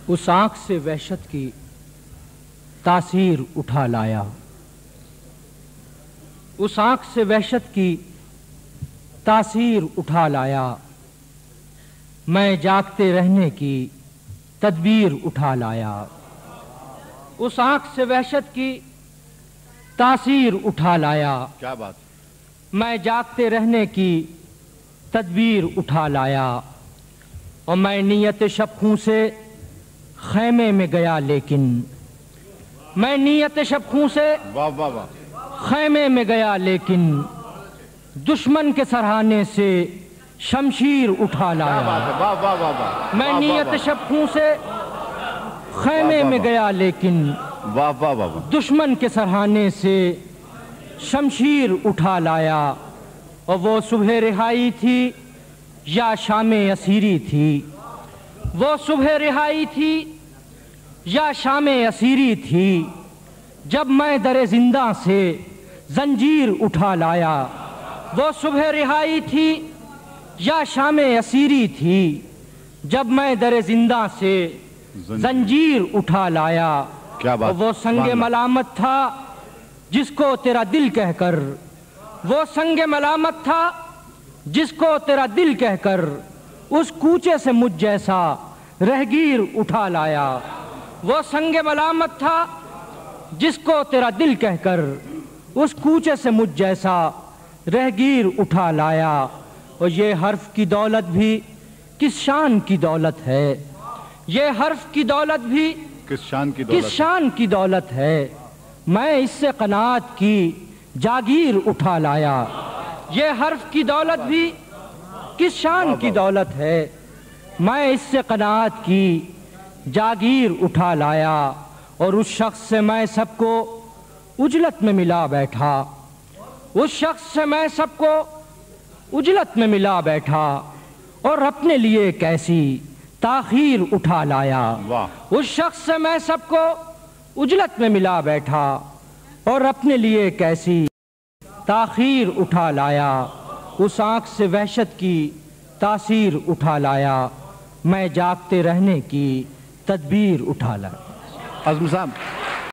उस आँख से वहशत की तासीर उठा लाया, उस आँख से वहशत की तासीर उठा लाया। मैं जागते रहने की तदबीर उठा लाया, उस आँख से वहशत की तासीर उठा लाया। क्या बात। मैं जागते रहने की तदबीर उठा लाया और मैं नीयत शबखूं से खैमे में गया, लेकिन मैं नीयत शबखूं से वाह वाह वाह खैमे में गया, लेकिन दुश्मन के सरहाने से शमशीर उठा लाया। वाह वाह वाह वाह। मैं नीयत शबखूं से खैमे में गया, लेकिन वाह वाह वाह दुश्मन के सरहाने से शमशीर उठा लाया। और वो सुबह रिहाई थी या शाम असीरी थी, वो सुबह रिहाई थी या शाम असीरी थी, जब मैं दरे जिंदा से जंजीर उठा लाया। वो सुबह रिहाई थी या शाम असीरी थी, जब मैं दरे जिंदा से जंजीर उठा लाया। क्या बात। वो संगे मलामत था जिसको तेरा दिल कहकर, वो संगे मलामत था जिसको तेरा दिल कहकर उस कूचे से मुझ जैसा रहगीर उठा लाया। वो संगे मलामत था जिसको तेरा दिल कहकर उस कूचे से मुझ जैसा रहगीर उठा लाया। और ये हर्फ की दौलत भी किस शान की दौलत है, ये हर्फ की दौलत भी किस शान की दौलत, किस शान की दौलत है। मैं इससे कनात की जागीर उठा लाया। ये हर्फ की दौलत भी किस शान की दौलत है, मैं इससे कनात की जागीर उठा लाया। और उस शख्स से मैं सबको उजलत में मिला बैठा, उस शख्स से मैं सबको उजलत में मिला बैठा और अपने लिए कैसी ताखीर उठा लाया। वाह। उस शख्स से मैं सबको उजलत में मिला बैठा और अपने लिए कैसी ताखीर उठा लाया। उस आँख से वहशत की तासीर उठा लाया, मैं जागते रहने की तदबीर उठा लाया। आज़म साहब।